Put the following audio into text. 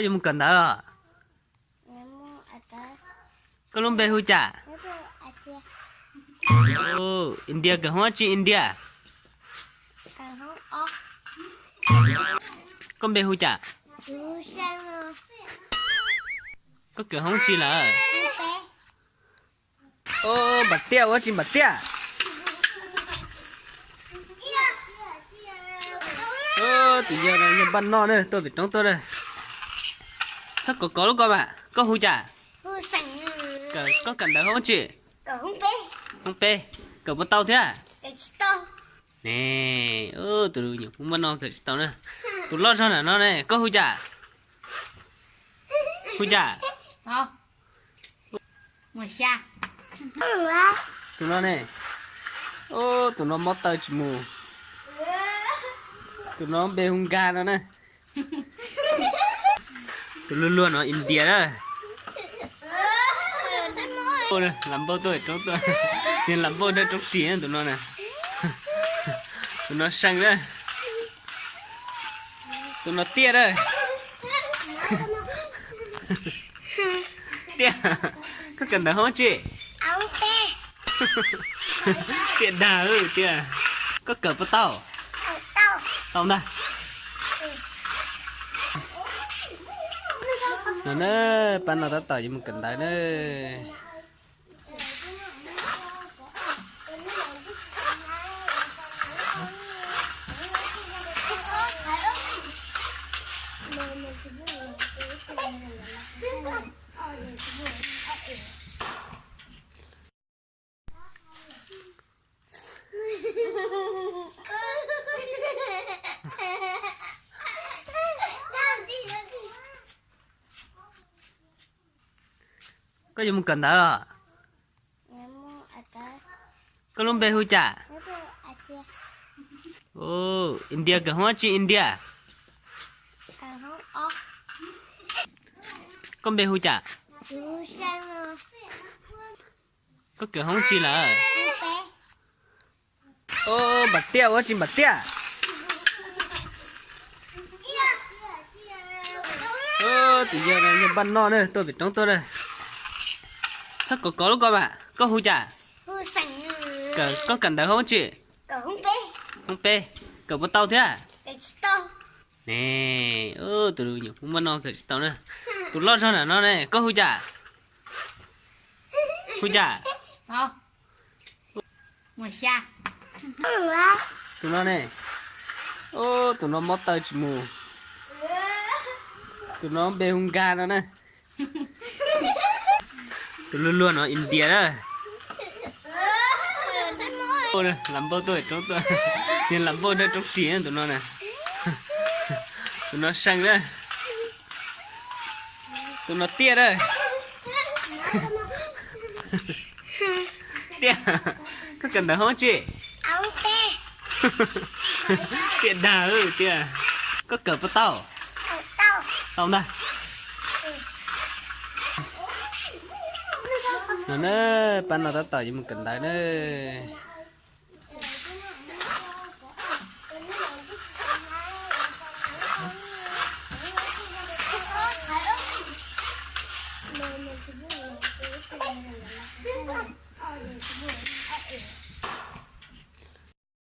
dùng cần đó rồi. Có luôn bê hú chả. Oh, India cái hoa chi India. Con bê hú chả. Có kiểu không chi là. Oh, bạc tia quá chi bạc tia. Oh, tự nhiên là nhân ban non nữa, tôi bị trống tôi đây. Sao có lúc con bạn, có hú chả. Có cần đó không chị? Không pe, cậu bắt tàu thế à? Nè, tụi nhiều cũng bắt non cậu tàu nữa. Tụi lo cho nó này, có hú chả? Hú chả? Không. Ngoài xa. Tụi nó này. Tụi nó mót tàu chỉ mù. Tụi nó bê hung ga nó nè. Tụi luôn luôn nó India đó. Nè, làm bao tôi trống tôi. Nhưng làm bao đây trống trí tụi nó nè. Tụi nó xanh đó. Tụi nó tia đó. Tia. Có cần đó không chị? Tia đà tia. Có cờ vào tao. Tao đây. Nó pan nào ta tao chỉ một cần đấy nữa. Có dùng cần đó rồi. Có luôn bê hú chả. Oh, India cái hoa chi India. Con bê hú chả. Có kiểu không chi là. Bạc tia quá chi bạc tia. Tự nhiên là nhân ban non nữa, tôi bị trống tôi đây. Sao có lúc con bạn, có hú chả? Có cần đó không chị? Không pe, cậu bắt tàu thế à? Nè, tụi nhiều cũng bắt non cậu tàu nữa. Tụi lo cho nó này, có hú chả? Hú chả? Không. Ngoài xa. Tụi nó này. Tụi nó mót tàu chỉ mù. Tụi nó bê hung ga nó nè. Tụi luôn luôn nó India đó. Nè, làm bao tôi trống tôi. Nhưng làm bao đây trống trí tụi nó nè. Tụi nó xanh đó. Tụi nó tia đó. Tia. Có cần đó không chị? Tia đà tia. Có cờ vào tao. Tao đây. Nó pan nào ta tao chỉ một cần đấy nữa. Hãy subscribe cho kênh Ghiền Mì Gõ để không bỏ lỡ những video hấp dẫn.